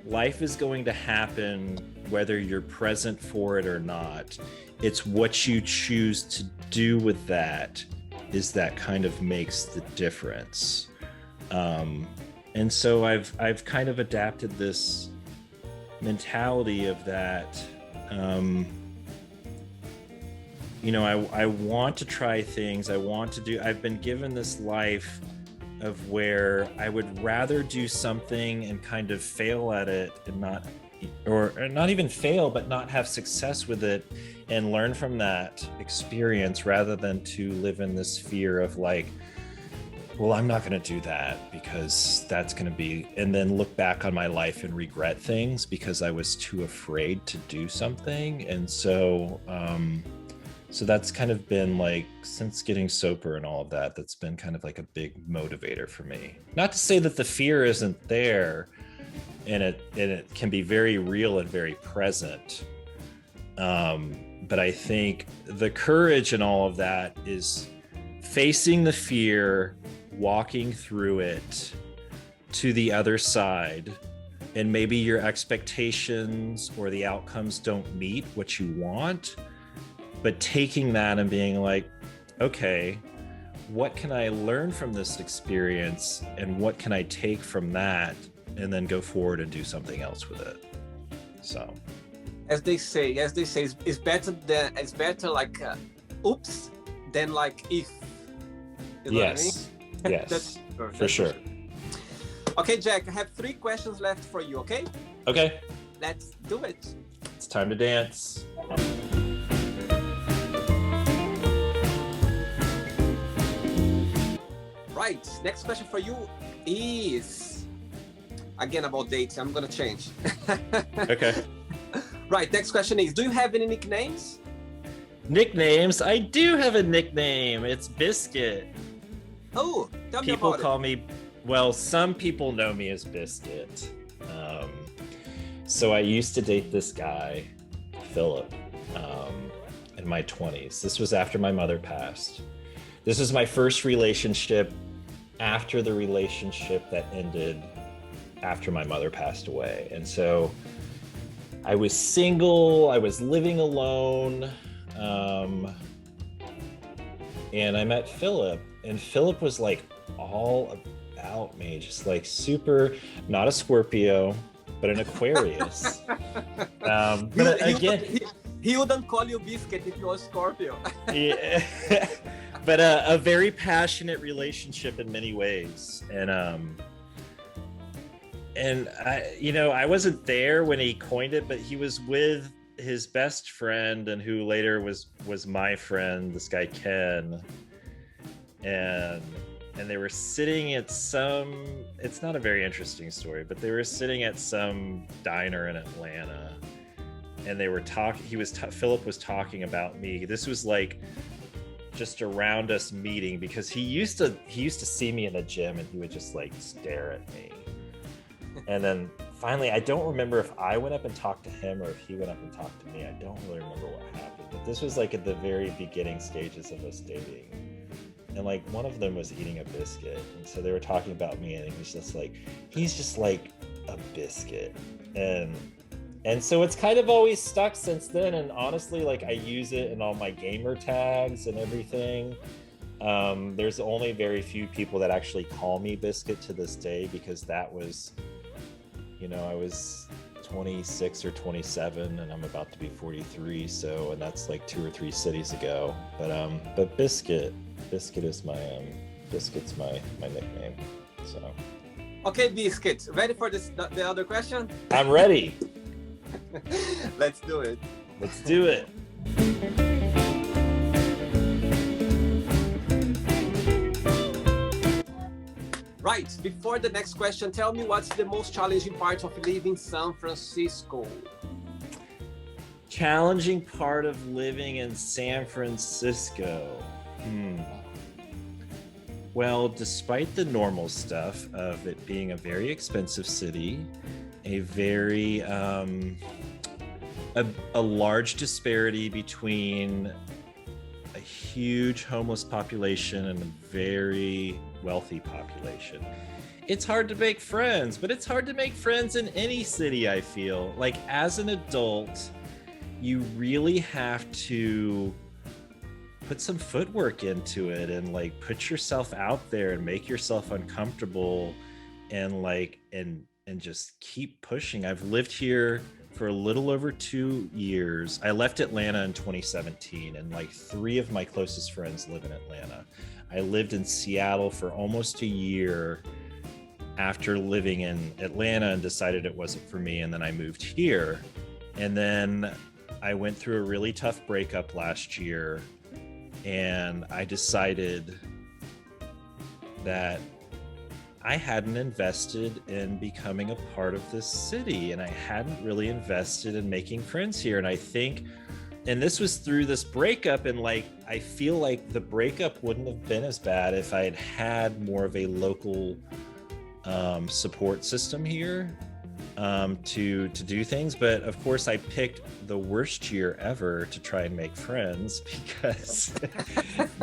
life is going to happen whether you're present for it or not. It's what you choose to do with that is that kind of makes the difference. And so I've kind of adapted this mentality of that. I want to try things. I've been given this life of where I would rather do something and kind of fail at it and not even fail, but not have success with it and learn from that experience, rather than to live in this fear of like, well, I'm not going to do that because that's going to be, and then look back on my life and regret things because I was too afraid to do something. And so, so that's kind of been like, since getting sober and all of that, that's been kind of like a big motivator for me. Not to say that the fear isn't there, and it can be very real and very present. But I think the courage in all of that is facing the fear, walking through it to the other side, and maybe your expectations or the outcomes don't meet what you want, but taking that and being like, okay, what can I learn from this experience, and what can I take from that and then go forward and do something else with it. So, as they say, it's better like oops than like if. You know yes, what I mean? yes, That's for sure. Okay, Jack, I have 3 questions left for you. Okay. Okay, Let's do it. it's time to dance. Right. Next question for you is again about dates. I'm gonna change. Okay. Right. Next question is: do you have any nicknames? Nicknames. I do have a nickname. It's Biscuit. Oh, tell me People about call me, well, some people know me as Biscuit. So I used to date this guy, Philip, in my 20s. This was after my mother passed. This was my first relationship after the relationship that ended after my mother passed away. And so I was single, I was living alone, and I met Philip, and Philip was like all about me, just like super, not a Scorpio, but an Aquarius. But again, he wouldn't call you Biscuit if you were Scorpio. yeah, but a very passionate relationship in many ways, and I wasn't there when he coined it, but he was with his best friend, and who later was my friend, this guy Ken, and they were sitting at some, it's not a very interesting story, but they were sitting at some diner in Atlanta, and they were talking, Philip was talking about me. This was like just around us meeting, because he used to see me in the gym, and he would just like stare at me. And then finally, I don't remember if I went up and talked to him or if he went up and talked to me. I don't really remember what happened, but this was like at the very beginning stages of us dating. And like one of them was eating a biscuit, and so they were talking about me, and he's just like a biscuit, and so it's kind of always stuck since then. And honestly, like I use it in all my gamer tags and everything. There's only very few people that actually call me Biscuit to this day, because that was, I was 26 or 27, and I'm about to be 43. So, and that's like 2 or 3 cities ago. But Biscuit is Biscuit's my nickname. So. Okay, Biscuit, ready for the other question? I'm ready. Let's do it. Let's do it. Right, before the next question, tell me what's the most challenging part of living in San Francisco? Challenging part of living in San Francisco. Well, despite the normal stuff of it being a very expensive city, a very a large disparity between a huge homeless population and a very wealthy population, it's hard to make friends. But it's hard to make friends in any city, I feel. Like, as an adult, you really have to put some footwork into it, and like put yourself out there and make yourself uncomfortable, and just keep pushing. I've lived here for a little over 2 years. I left Atlanta in 2017, and like 3 of my closest friends live in Atlanta. I lived in Seattle for almost a year after living in Atlanta, and decided it wasn't for me, and then I moved here. And then I went through a really tough breakup last year, and I decided that I hadn't invested in becoming a part of this city, and I hadn't really invested in making friends here. And I think, and this was through this breakup, and like I feel like the breakup wouldn't have been as bad if I had had more of a local support system here to do things. But of course, I picked the worst year ever to try and make friends, because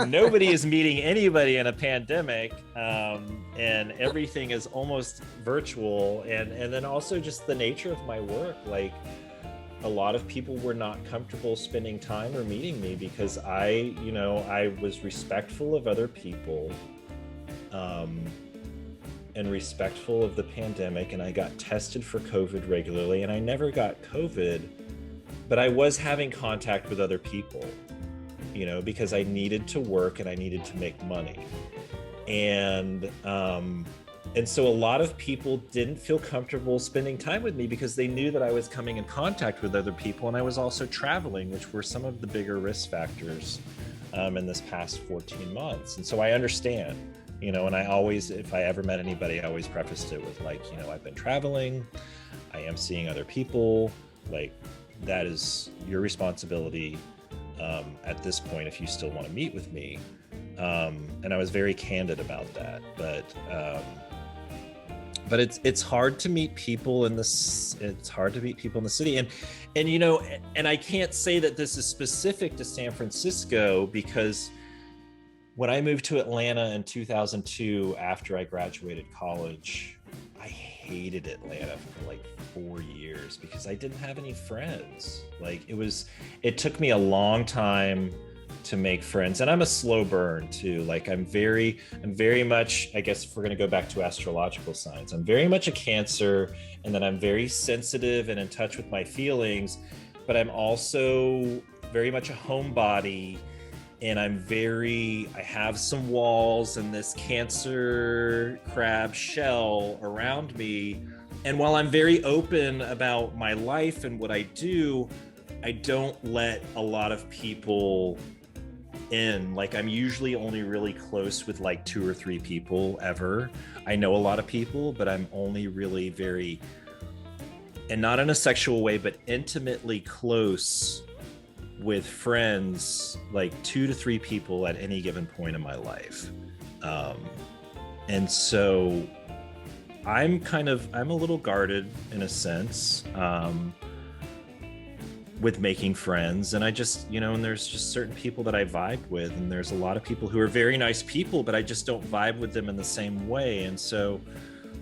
nobody is meeting anybody in a pandemic, and everything is almost virtual. And then also just the nature of my work, like a lot of people were not comfortable spending time or meeting me, because I was respectful of other people. and respectful of the pandemic, and I got tested for COVID regularly, and I never got COVID, but I was having contact with other people, you know, because I needed to work and I needed to make money. And so a lot of people didn't feel comfortable spending time with me because they knew that I was coming in contact with other people, and I was also traveling, which were some of the bigger risk factors in this past 14 months. And so I understand, you know, and I always, if I ever met anybody, I always prefaced it with like, you know, I've been traveling, I am seeing other people, like that is your responsibility at this point if you still want to meet with me. And I was very candid about that, but it's hard to meet people in this. It's hard to meet people in the city, and you know, and I can't say that this is specific to San Francisco, because when I moved to Atlanta in 2002 after I graduated college, I hated Atlanta for like 4 years because I didn't have any friends. Like it took me a long time to make friends, and I'm a slow burn too. Like I'm very much, I guess if we're going to go back to astrological signs, I'm very much a Cancer, and then I'm very sensitive and in touch with my feelings, but I'm also very much a homebody, and I have some walls and this Cancer crab shell around me. And while I'm very open about my life and what I do, I don't let a lot of people in. Like I'm usually only really close with like 2 or 3 people ever. I know a lot of people, but I'm only really very, and not in a sexual way, but intimately close with friends, like 2 to 3 people at any given point in my life. And so I'm a little guarded in a sense, with making friends. And I just, you know, and there's just certain people that I vibe with, and there's a lot of people who are very nice people, but I just don't vibe with them in the same way. And so,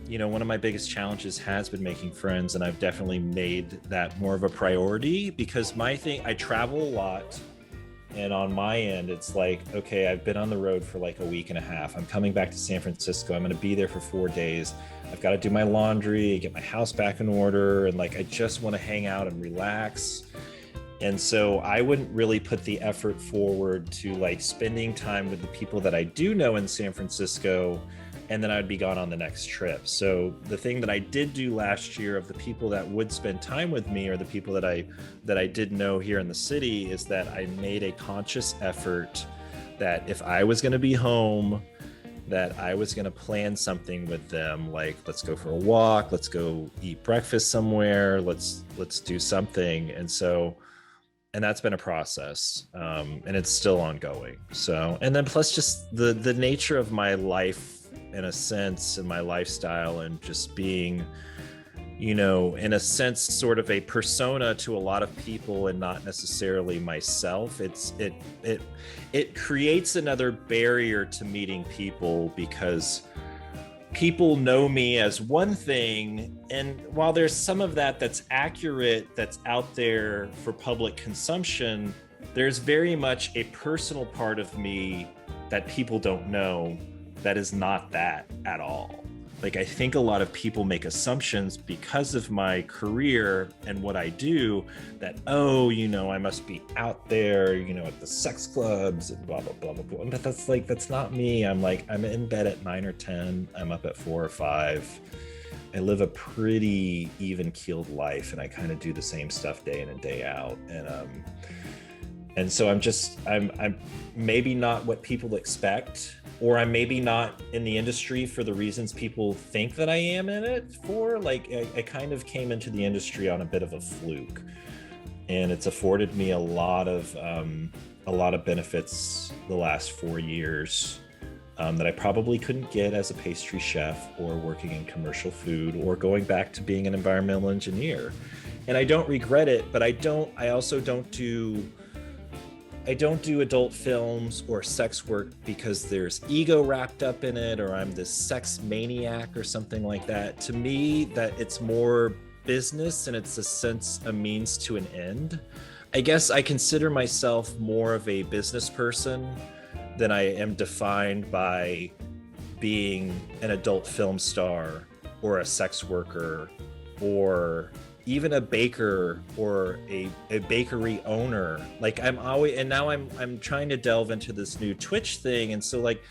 you know, one of my biggest challenges has been making friends, and I've definitely made that more of a priority, because I travel a lot, and on my end, it's like, okay, I've been on the road for like a week and a half. I'm coming back to San Francisco. I'm going to be there for 4 days. I've got to do my laundry, get my house back in order. And like, I just want to hang out and relax. And so I wouldn't really put the effort forward to like spending time with the people that I do know in San Francisco, and then I'd be gone on the next trip. So the thing that I did do last year of the people that would spend time with me, or the people that I did know here in the city, is that I made a conscious effort that if I was going to be home, that I was going to plan something with them, like let's go for a walk, let's go eat breakfast somewhere, let's do something. And that's been a process, and it's still ongoing. So, and then plus just the nature of my life, in a sense, and my lifestyle, and just being, you know, in a sense, sort of a persona to a lot of people and not necessarily myself. It creates another barrier to meeting people, because people know me as one thing, and while there's some of that that's accurate, that's out there for public consumption, there's very much a personal part of me that people don't know that is not that at all. Like, I think a lot of people make assumptions because of my career and what I do, that, oh, you know, I must be out there, you know, at the sex clubs and blah, blah, blah, blah, blah. But that's not me. I'm in bed at 9 or 10. I'm up at 4 or 5. I live a pretty even-keeled life, and I kind of do the same stuff day in and day out. And so I'm maybe not what people expect, or I'm maybe not in the industry for the reasons people think that I am in it for. Like, I kind of came into the industry on a bit of a fluke, and it's afforded me a lot of benefits the last 4 years that I probably couldn't get as a pastry chef, or working in commercial food, or going back to being an environmental engineer. And I don't regret it, but I also don't do adult films or sex work because there's ego wrapped up in it, or I'm this sex maniac or something like that. To me, that it's more business, and it's a means to an end. I guess I consider myself more of a business person than I am defined by being an adult film star or a sex worker or even a baker or a bakery owner. Like I'm always, and now I'm trying to delve into this new Twitch thing. And so like,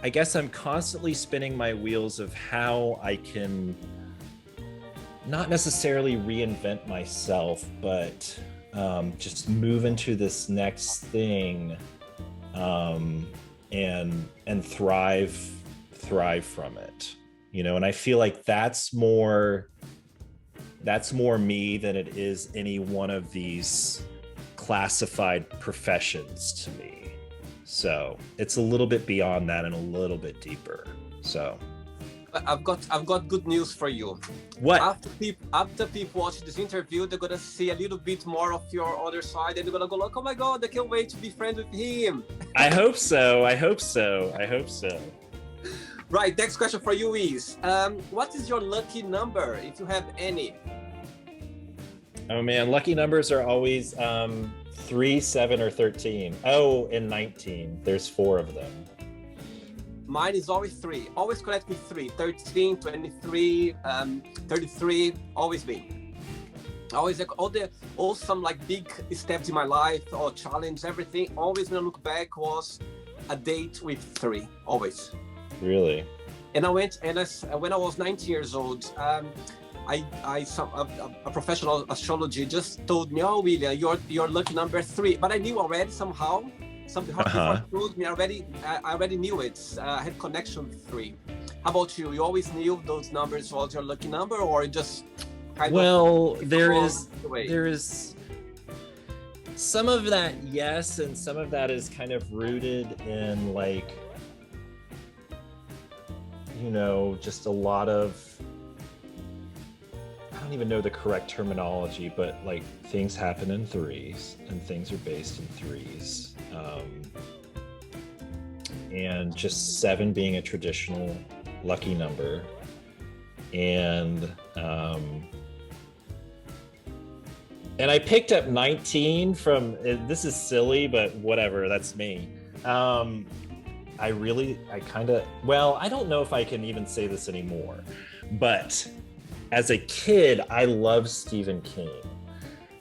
I guess I'm constantly spinning my wheels of how I can not necessarily reinvent myself, but just move into this next thing and thrive from it, you know. And I feel like that's more me than it is any one of these classified professions to me. So it's a little bit beyond that and a little bit deeper. So I've got good news for you. What? After people watch this interview, they're gonna see a little bit more of your other side, and they're gonna go like, "Oh my God, I can't wait to be friends with him." I hope so. Right. Next question for you is, what is your lucky number, if you have any? Oh man, lucky numbers are always 3, 7, or 13. Oh, and 19. There's 4 of them. Mine is always 3. Always connect with 3. 13, 23, 33. Always me. Always like all some like big steps in my life or challenge, everything. Always when I look back was a date with 3. Always. Really? And I went, and when I was 19 years old, a professional astrology just told me, "Oh, William, you're lucky number 3." But I knew already somehow. Something told me already. I already knew it. I had connection with 3. How about you? You always knew those numbers was your lucky number, or just kind of? There is some of that, yes, and some of that is kind of rooted in like, you know, just a lot of, I don't even know the correct terminology, but like things happen in 3s and things are based in 3s. And just 7 being a traditional lucky number. And I picked up 19 from, this is silly, but whatever, that's me. I don't know if I can even say this anymore, but as a kid, I loved Stephen King.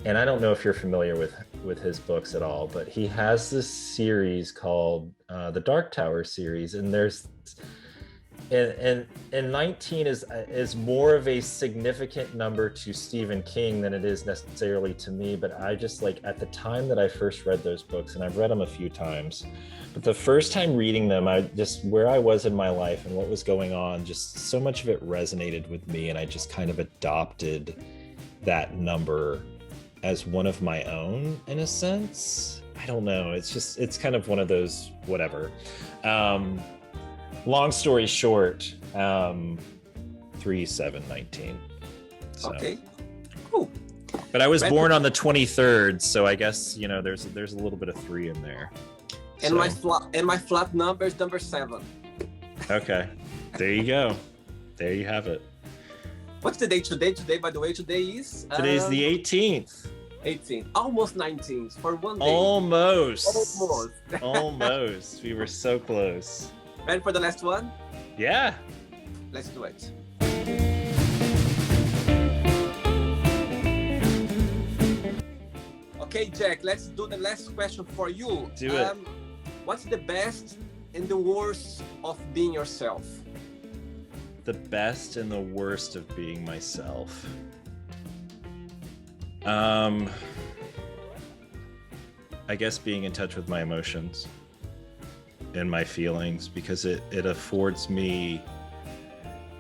And I don't know if you're familiar with his books at all, but he has this series called the Dark Tower series, and there's and 19 is more of a significant number to Stephen King than it is necessarily to me. But I just like, at the time that I first read those books, and I've read them a few times, but the first time reading them, I just, where I was in my life and what was going on, just so much of it resonated with me, and I just kind of adopted that number as one of my own, in a sense. I don't know. It's kind of one of those, whatever. Long story short, 3, 7, 19. So. Okay, cool. But I was born on the 23rd, so I guess, you know, there's a little bit of 3 in there. And my flat number is number 7. Okay, there you go. There you have it. What's the date today? Today, by the way, today's the 18th. 18th, almost 19th for one day. Almost. We were so close. Ready for the last one? Yeah. Let's do it. Okay, Jack, let's do the last question for you. Do it. What's the best and the worst of being yourself? The best and the worst of being myself. I guess being in touch with my emotions and my feelings, because it affords me,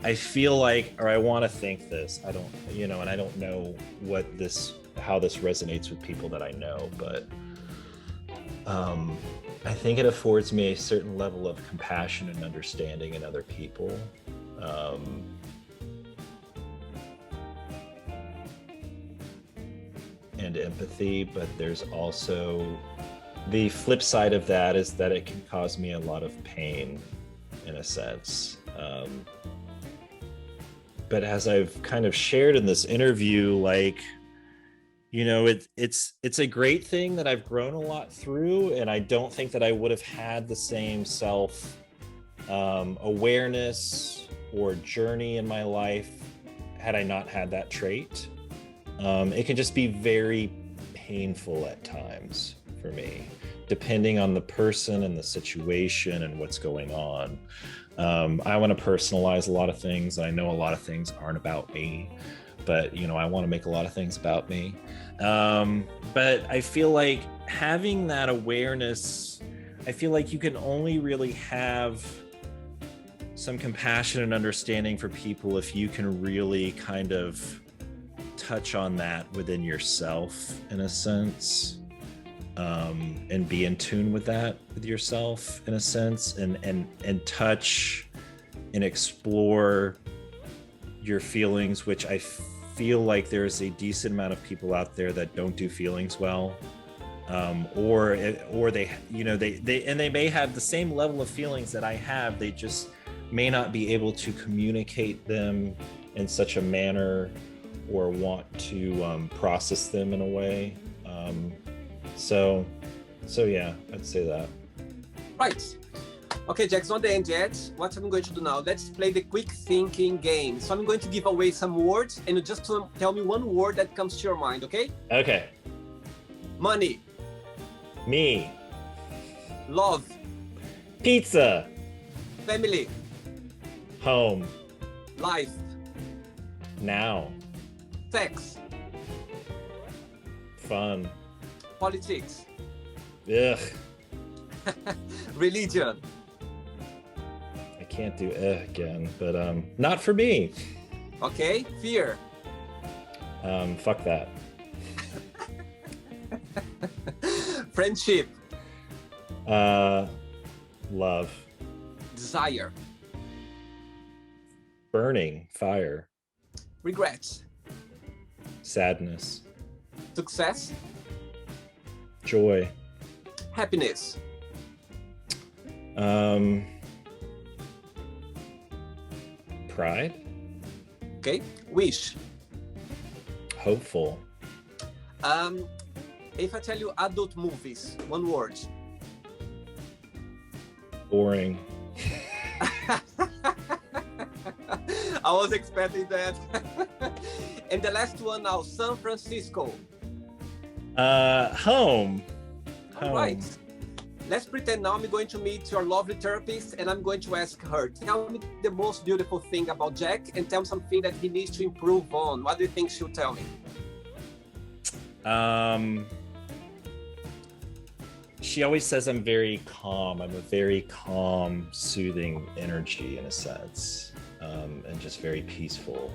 I feel like, or I want to think this, I don't, you know, and I don't know how this resonates with people that I know, but I think it affords me a certain level of compassion and understanding in other people. And empathy, but there's also the flip side of that, is that it can cause me a lot of pain, in a sense. But as I've kind of shared in this interview, like, you know, it's a great thing that I've grown a lot through, and I don't think that I would have had the same self awareness or journey in my life had I not had that trait. It can just be very painful at times for me, depending on the person and the situation and what's going on. I want to personalize a lot of things. I know a lot of things aren't about me, but I want to make a lot of things about me. But I feel like having that awareness, I feel like you can only really have some compassion and understanding for people if you can really kind of touch on that within yourself in a sense, and be in tune with that with yourself in a sense, and touch and explore your feelings, which I feel like there's a decent amount of people out there that don't do feelings well, or they they may have the same level of feelings that I have. They just may not be able to communicate them in such a manner or want to process them in a way. So yeah, I'd say that. Right. Okay, Jack, it's not the end yet. What I'm going to do now, let's play the quick thinking game. So I'm going to give away some words, and you just tell me one word that comes to your mind, okay? Okay. Money. Me. Love. Pizza. Family. Home. Life. Now. Sex. Fun. Politics. Ugh. Religion. I can't do again, but not for me. Okay. Fear. Fuck that. Friendship. Love. Desire. Burning. Fire. Regrets. Sadness. Success. Joy. Happiness. Pride. Okay. Wish. Hopeful. If I tell you adult movies, one word. Boring. I was expecting that. And the last one now, San Francisco. Home. All right. Let's pretend now I'm going to meet your lovely therapist, and I'm going to ask her, tell me the most beautiful thing about Jack, and tell me something that he needs to improve on. What do you think she'll tell me? She always says I'm very calm. I'm a very calm, soothing energy in a sense, and just very peaceful.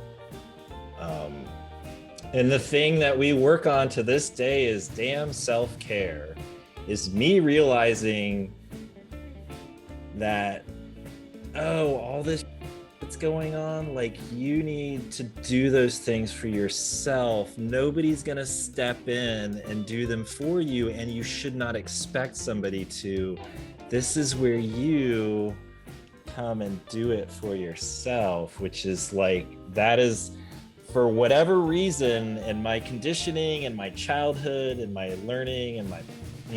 And the thing that we work on to this day is damn self-care, is me realizing that, all this that's going on, like, you need to do those things for yourself. Nobody's gonna step in and do them for you, and you should not expect somebody to. This is where you come and do it for yourself, which is like, that is, for whatever reason, and my conditioning and my childhood and my learning and my,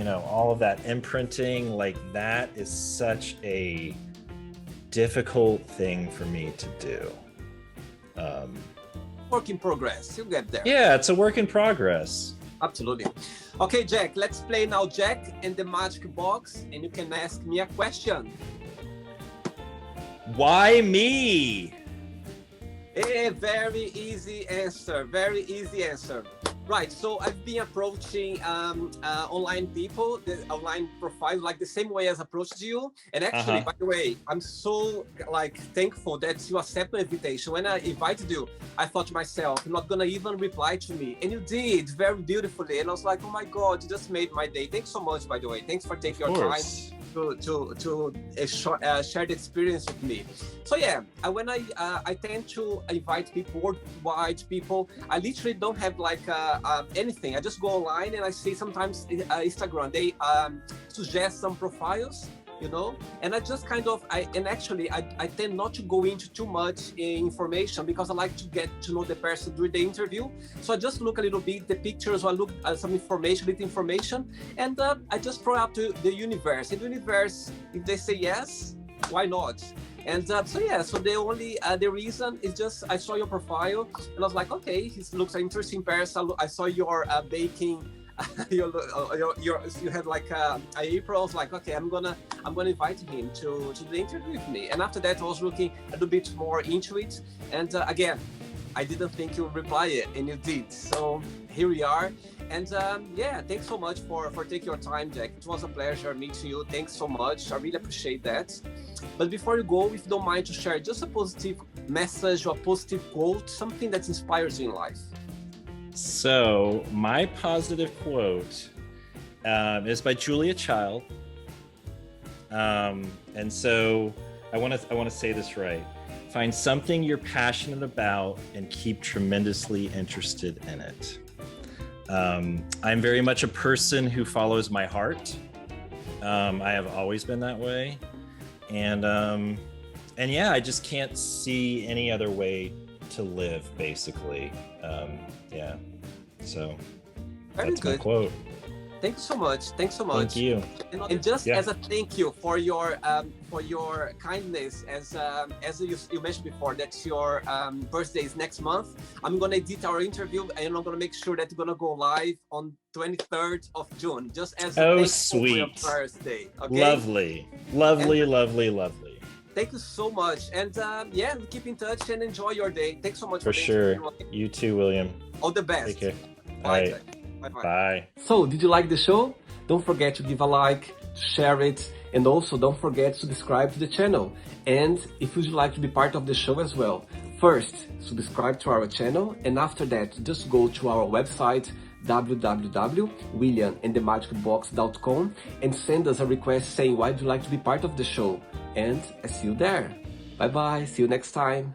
all of that imprinting, like, that is such a difficult thing for me to do. Work in progress. You'll get there. Yeah, it's a work in progress. Absolutely. Okay, Jack, let's play now Jack and the Magic Box, and you can ask me a question. Why me? A very easy answer. Very easy answer. Right. So I've been approaching online people, the online profiles, like the same way as approached you. And actually, by the way, I'm so thankful that you accept my invitation. When I invited you, I thought to myself, you're not gonna even reply to me, and you did very beautifully. And I was like, oh my God, you just made my day. Thanks so much, by the way. Thanks for taking your time to share the experience with me. So yeah, when I tend to invite people, worldwide people, I literally don't have anything. I just go online and I see sometimes Instagram, they suggest some profiles, and I just I tend not to go into too much information, because I like to get to know the person during the interview. So I just look a little bit the pictures, or I look at some little information, and I just throw out to the universe. In the universe, if they say yes, why not? And so the only the reason is just I saw your profile and I was like, okay, he looks an interesting person. I saw your baking. you had like a April. I was like, okay, I'm gonna invite him to the interview with me. And after that, I was looking a little bit more into it. And again, I didn't think you would reply it, and you did. So here we are. And yeah, thanks so much for taking your time, Jack. It was a pleasure meeting you. Thanks so much. I really appreciate that. But before you go, if you don't mind to share just a positive message or a positive quote, something that inspires you in life. So my positive quote is by Julia Child. And so I want to say this right. Find something you're passionate about and keep tremendously interested in it. I'm very much a person who follows my heart. I have always been that way. And yeah, I just can't see any other way to live, basically. Yeah. So that's my quote. Thank you so much. Thanks so much. Thank you. And just as a thank you for your kindness, as you mentioned before, that your birthday is next month. I'm gonna edit our interview and I'm gonna make sure that we're gonna go live on 23rd of June, just as a thank you for your birthday. Okay? Lovely. Lovely. Thank you so much. And yeah, keep in touch and enjoy your day. Thanks so much for sure. You too, William. All the best. Take care. Bye. Bye. Bye. So, did you like the show? Don't forget to give a like, to share it, and also don't forget to subscribe to the channel. And if you'd like to be part of the show as well, first, subscribe to our channel, and after that, just go to our website, www.williamandthemagicbox.com, and send us a request saying why would you like to be part of the show. And I see you there. Bye bye, see you next time.